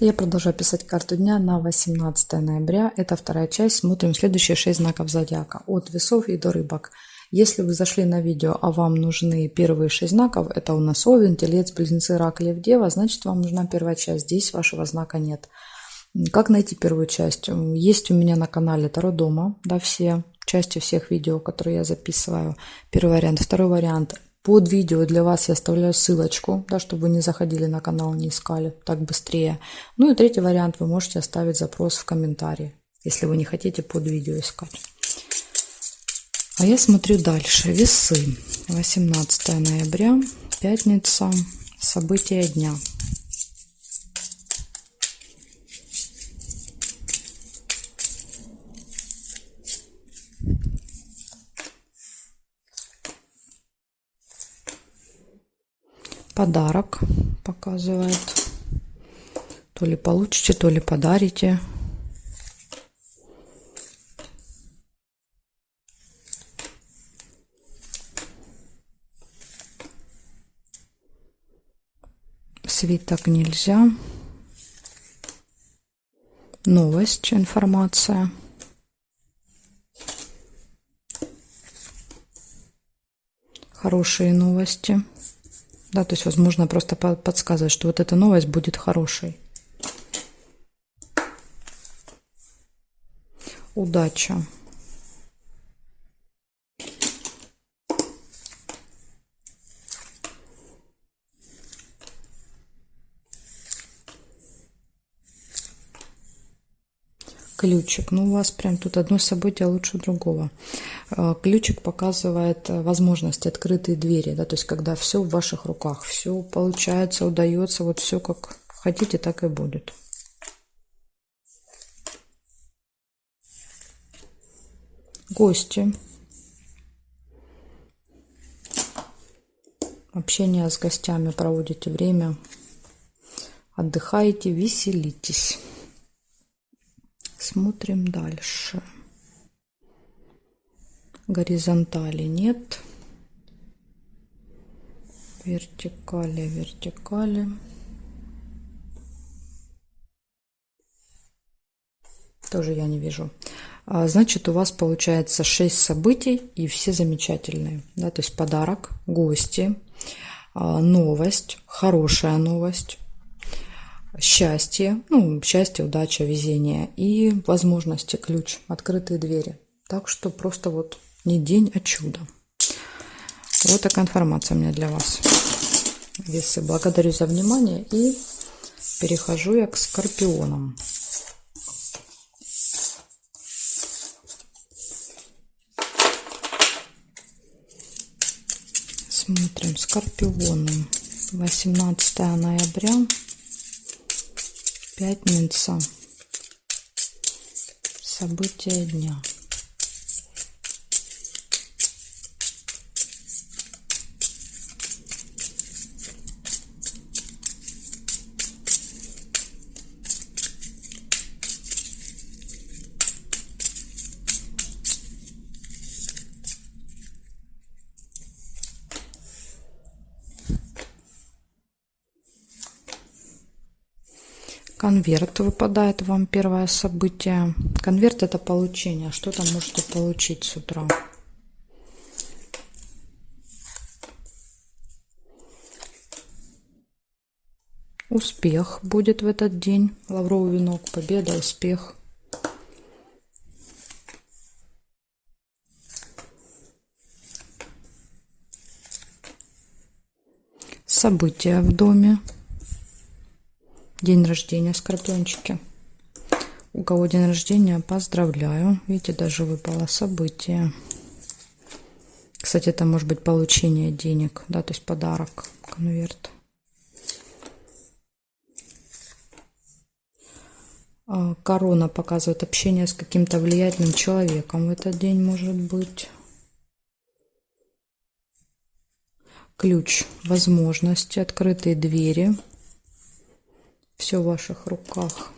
Я продолжаю писать карту дня на 18 ноября. Это вторая часть. Смотрим следующие 6 знаков зодиака. От весов и до рыбок. Если вы зашли на видео, а вам нужны первые 6 знаков, это у нас Овен, Телец, Близнецы, Рак, Лев, Дева, значит вам нужна первая часть. Здесь вашего знака нет. Как найти первую часть? Есть у меня на канале Таро Дома, да, все части всех видео, которые я записываю. Первый вариант. Второй вариант. Под видео для вас я оставляю ссылочку, да, чтобы вы не заходили на канал, не искали, так быстрее. Ну и третий вариант, вы можете оставить запрос в комментарии, если вы не хотите под видео искать. А я смотрю дальше. Весы. 18 ноября, пятница, события дня. Подарок показывает. То ли получите, то ли подарите. Свиток нельзя. Новость, информация. Хорошие новости. Да, то есть, возможно, просто подсказывать, что вот эта новость будет хорошей. Удача. Ключик. Ну, у вас прям тут одно событие лучше другого. Ключик показывает возможности, открытые двери. Да, то есть, когда все в ваших руках, все получается, удается, вот все как хотите, так и будет. Гости. Общение с гостями, проводите время, отдыхаете, веселитесь. Смотрим дальше. Горизонтали нет. Вертикали, вертикали. Тоже я не вижу. Значит, у вас получается 6 событий, и все замечательные. Да, то есть подарок, гости, новость, хорошая новость, счастье, ну, счастье, удача, везение и возможности, ключ, открытые двери. Так что просто вот не день, а чудо. Вот такая информация у меня для вас. Весы. Благодарю за внимание и перехожу я к скорпионам. Смотрим, скорпионы. 18 ноября, пятница, события дня. Конверт выпадает вам, первое событие. Конверт — это получение. Что там можете получить с утра? Успех будет в этот день. Лавровый венок, победа, успех. События в доме. День рождения, скорпиончики. У кого день рождения, поздравляю. Видите, даже выпало событие. Кстати, это может быть получение денег, да, то есть подарок, конверт. Корона показывает общение с каким-то влиятельным человеком в этот день, может быть. Ключ, возможности, открытые двери. Все в ваших руках.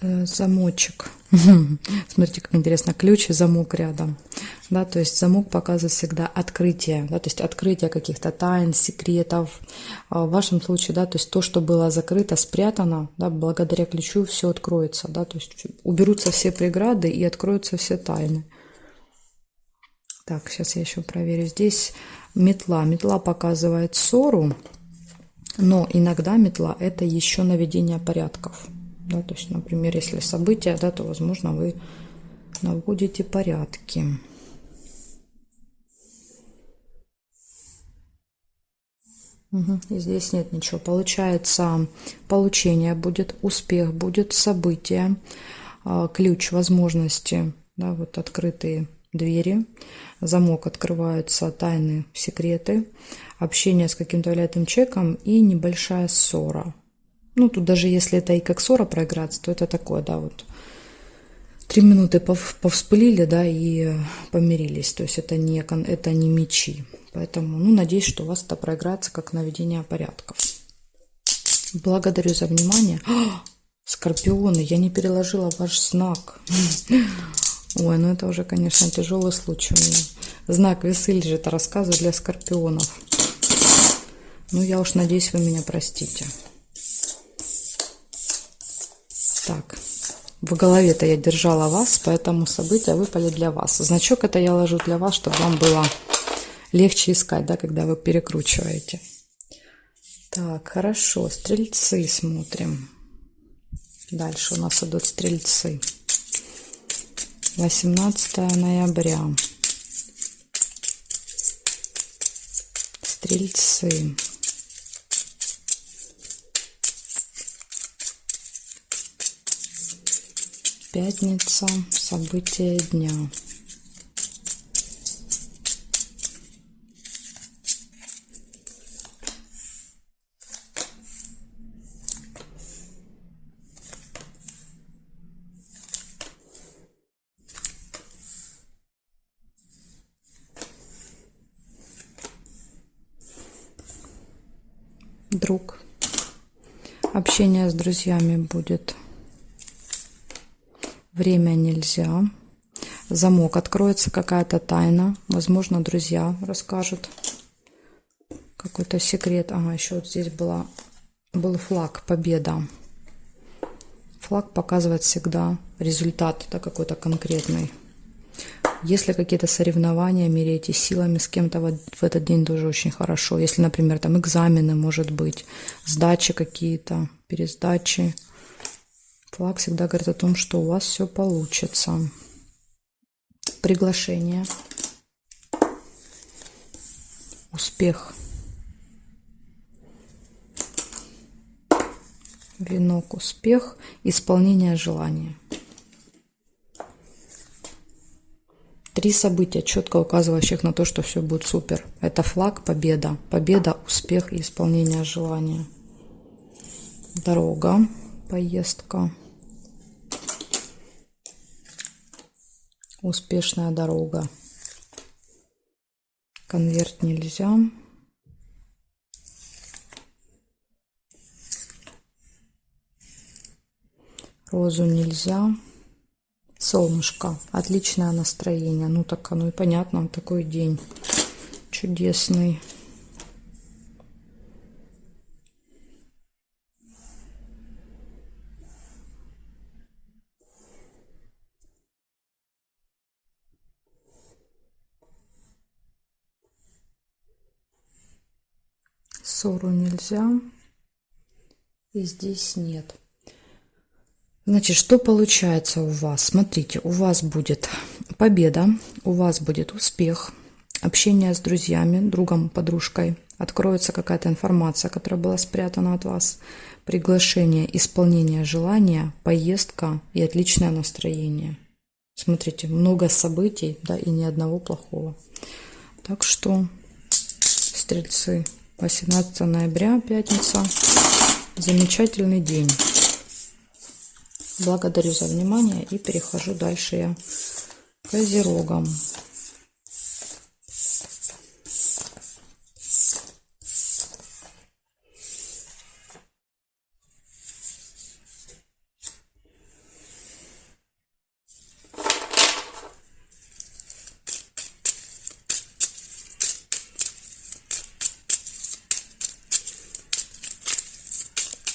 замочек. Смотрите, как интересно, ключ и замок рядом. Да, то есть замок показывает всегда открытие, да, то есть открытие каких-то тайн, секретов. В вашем случае, да, то есть то, что было закрыто, спрятано, да, благодаря ключу все откроется, да, то есть уберутся все преграды и откроются все тайны. Так, сейчас я еще проверю. Здесь метла. Метла показывает ссору, но иногда метла это еще наведение порядков. Да, то есть, например, если события, да, то, возможно, вы наводите порядки. Угу. И здесь нет ничего. Получается, получение будет, успех будет, событие, ключ, возможности, да, вот открытые двери, замок, открываются тайны, секреты, общение с каким-то влиятельным человеком и небольшая ссора. Ну, тут даже если это и как ссора проиграться, то это такое, да, вот 3 минуты повспылили, да, и помирились. То есть это не мечи. Поэтому, ну, надеюсь, что у вас это проиграется как наведение порядков. Благодарю за внимание. Скорпионы, я не переложила ваш знак. Ой, ну это уже, конечно, тяжелый случай у меня. Знак весы лежит, рассказываю для скорпионов. Ну, я уж надеюсь, вы меня простите. Так, в голове-то я держала вас, поэтому события выпали для вас. Значок это я ложу для вас, чтобы вам было легче искать, да, когда вы перекручиваете. Так, хорошо, стрельцы смотрим. Дальше у нас идут стрельцы. 18 ноября. Стрельцы. Пятница. События дня. Друг. Общение с друзьями будет. Время нельзя. Замок, откроется какая-то тайна. Возможно, друзья расскажут какой-то секрет. Ага, еще вот здесь был флаг, победа. Флаг показывает всегда результат, да, какой-то конкретный. Если какие-то соревнования, меряете силами с кем-то в этот день, тоже очень хорошо. Если, например, там экзамены, может быть, сдачи какие-то, пересдачи. Флаг всегда говорит о том, что у вас все получится. Приглашение. Успех. Венок, успех. Исполнение желания. 3 события, четко указывающих на то, что все будет супер. Это флаг, победа. Победа, успех и исполнение желания. Дорога, поездка. Успешная дорога. Конверт нельзя. Розу нельзя. Солнышко. Отличное настроение. Ну так оно и понятно. Такой день чудесный. Ссору нельзя. И здесь нет. Значит, что получается у вас? Смотрите, у вас будет победа, у вас будет успех, общение с друзьями, другом, подружкой. Откроется какая-то информация, которая была спрятана от вас. Приглашение, исполнение желания, поездка и отличное настроение. Смотрите, много событий, да, и ни одного плохого. Так что, стрельцы, 18 ноября, пятница, замечательный день. Благодарю за внимание и перехожу дальше я к козерогам.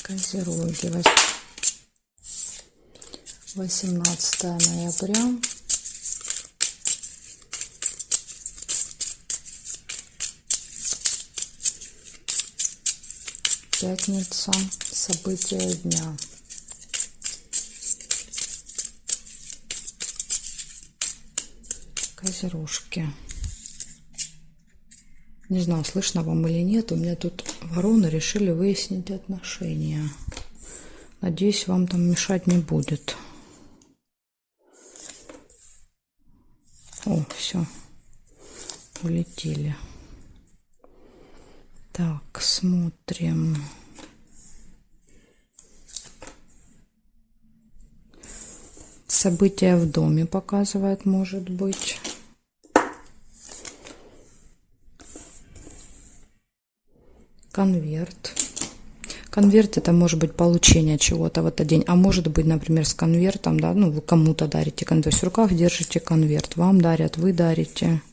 Козероги. 18 ноября. Пятница. События дня. Козерожки. Не знаю, слышно вам или нет, у меня тут вороны решили выяснить отношения. Надеюсь, вам там мешать не будет. О, все, улетели. Так, смотрим. События в доме показывает, может быть. Конверт. Конверт — это может быть получение чего-то в этот день, а может быть, например, с конвертом, да, ну, вы кому-то дарите конверт, то есть в руках держите конверт, вам дарят, вы дарите.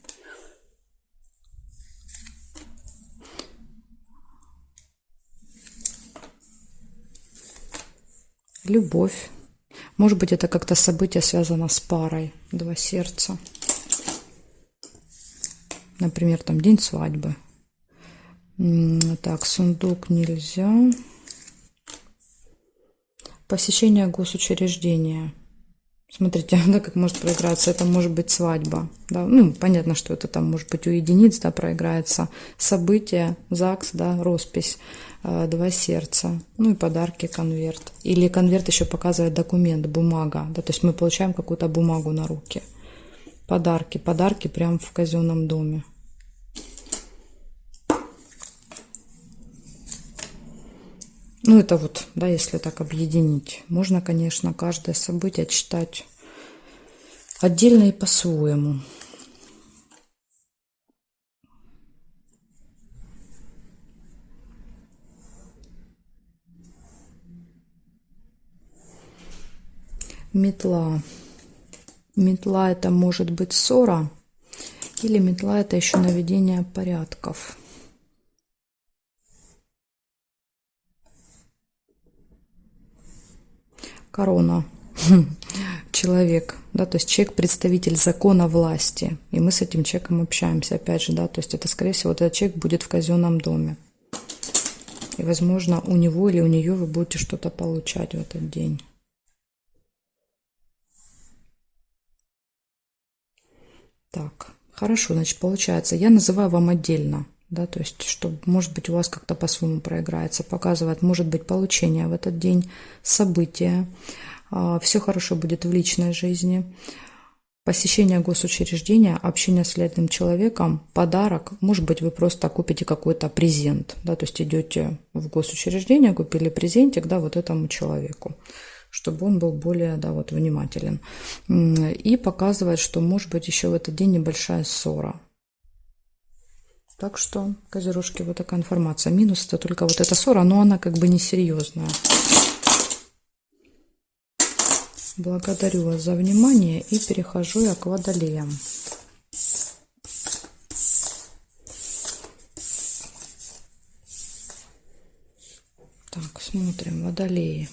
Любовь. Может быть, это как-то событие связано с парой. Два сердца. Например, там день свадьбы. Так, сундук нельзя. Посещение госучреждения. Смотрите, да, как может проиграться. Это может быть свадьба. Да? Ну, понятно, что это там может быть у единиц, да, проиграется. Событие, ЗАГС, да, роспись, два сердца. Ну и подарки, конверт. Или конверт еще показывает документ, бумага. Да, то есть мы получаем какую-то бумагу на руки. Подарки, подарки прямо в казенном доме. Ну, это вот, да, если так объединить. Можно, конечно, каждое событие читать отдельно и по-своему. Метла. Метла — это может быть ссора, или метла — это еще наведение порядков. Корона. Человек, да, то есть человек — представитель закона, власти, и мы с этим человеком общаемся, опять же, да, то есть это, скорее всего, вот этот человек будет в казенном доме, и, возможно, у него или у нее вы будете что-то получать в этот день. Так, хорошо, значит, получается, я называю вам отдельно, да, то есть, чтобы, может быть, у вас как-то по-своему проиграется, показывает, может быть, получение в этот день, события, все хорошо будет в личной жизни, посещение госучреждения, общение с рядным человеком, подарок, может быть, вы просто купите какой-то презент, да, то есть идете в госучреждение, купили презентик, да, вот этому человеку, чтобы он был более, да, вот, внимателен. И показывает, что может быть еще в этот день небольшая ссора. Так что, козерожки, вот такая информация. Минус — это только вот эта ссора, но она как бы несерьезная. Благодарю вас за внимание и перехожу я к водолеям. Так, смотрим, водолеи.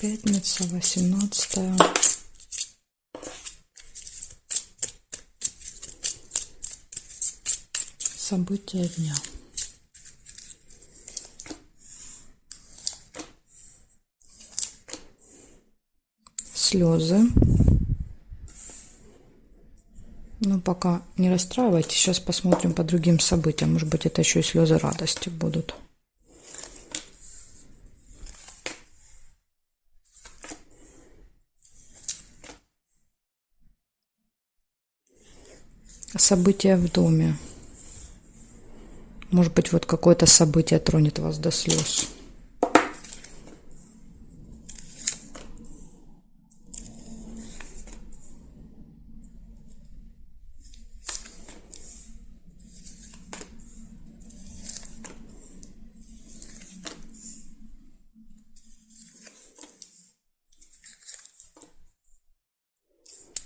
Пятница, 18-е. События дня. Слезы. Но пока не расстраивайтесь. Сейчас посмотрим по другим событиям. Может быть, это еще и слезы радости будут. События в доме. Может быть, вот какое-то событие тронет вас до слез.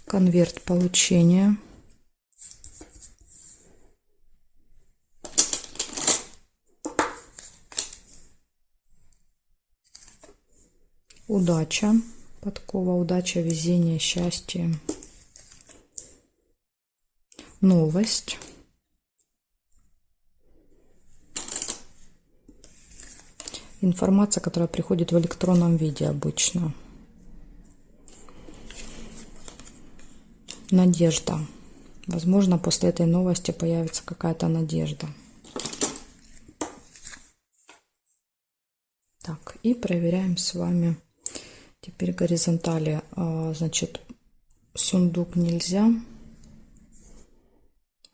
Конверт получения. Удача, подкова, удача, везение, счастье. Новость. Информация, которая приходит в электронном виде обычно. Надежда. Возможно, после этой новости появится какая-то надежда. Так, и проверяем с вами теперь горизонтали. Значит, сундук нельзя.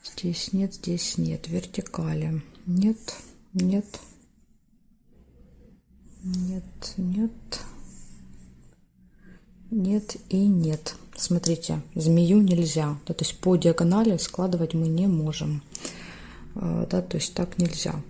Здесь нет, здесь нет. Вертикали. Нет, нет. Нет, нет. Нет и нет. Смотрите, змею нельзя. То есть по диагонали складывать мы не можем. Да, то есть так нельзя.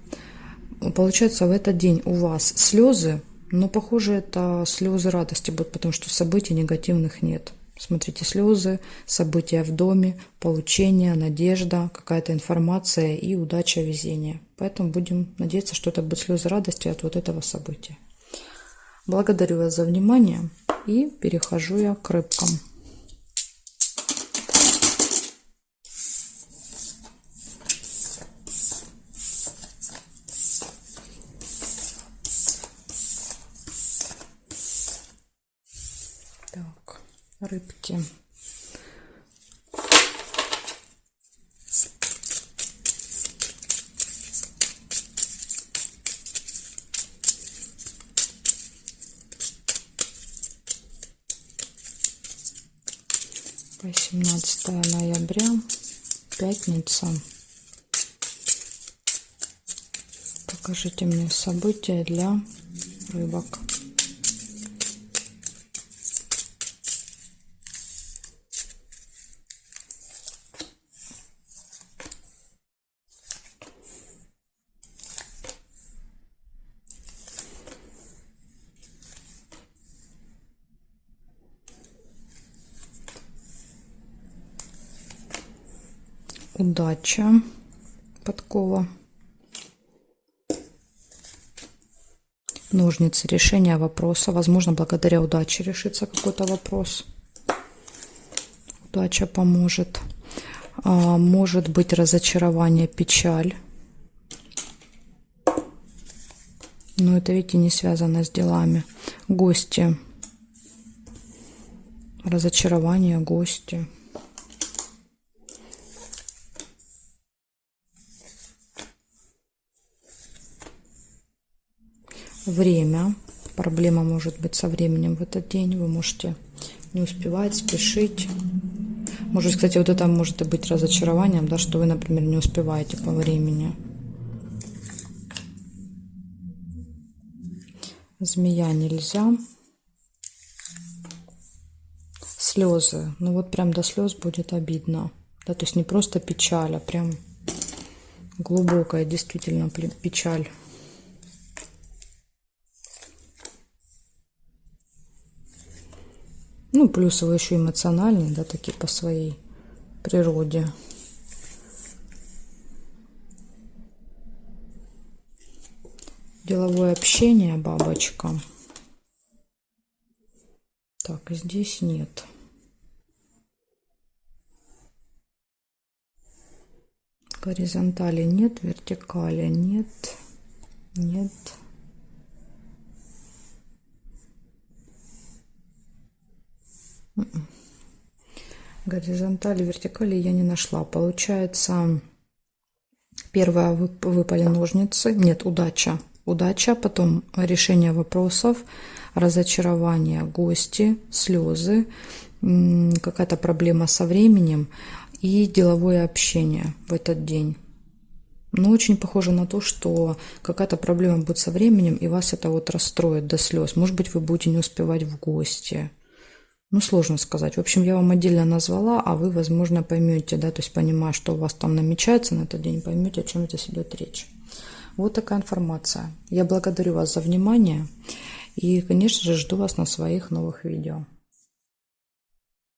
Получается, в этот день у вас слезы, но, похоже, это слезы радости будут, потому что событий негативных нет. Смотрите, слезы, события в доме, получение, надежда, какая-то информация и удача, везение. Поэтому будем надеяться, что это будут слезы радости от вот этого события. Благодарю вас за внимание и перехожу я к рыбкам. Так, рыбки. Восемнадцатое ноября, пятница. Покажите мне события для рыбок. Удача, подкова. Ножницы, решение вопроса. Возможно, благодаря удаче решится какой-то вопрос. Удача поможет. Может быть разочарование, печаль. Но это, видите, не связано с делами. Гости. Разочарование, гости. Время. Проблема может быть со временем в этот день. Вы можете не успевать, спешить. Может быть, кстати, вот это может быть разочарованием, да, что вы, например, не успеваете по времени. Змея нельзя. Слезы. Ну вот прям до слез будет обидно. Да, то есть не просто печаль, а прям глубокая действительно печаль. Ну, плюс вы еще эмоциональный, да, такие по своей природе. Деловое общение, бабочка. Так, здесь нет. Горизонтали нет, вертикали нет, нет. Горизонтали, вертикали я не нашла. Получается, первое выпали ножницы. Нет, удача. Удача, потом решение вопросов, разочарование, гости, слезы, какая-то проблема со временем и деловое общение в этот день. Но очень похоже на то, что какая-то проблема будет со временем, и вас это вот расстроит до слез. Может быть, вы будете не успевать в гости. Ну, сложно сказать. В общем, я вам отдельно назвала, а вы, возможно, поймете, да, то есть понимая, что у вас там намечается на этот день, поймете, о чем здесь идет речь. Вот такая информация. Я благодарю вас за внимание и, конечно же, жду вас на своих новых видео.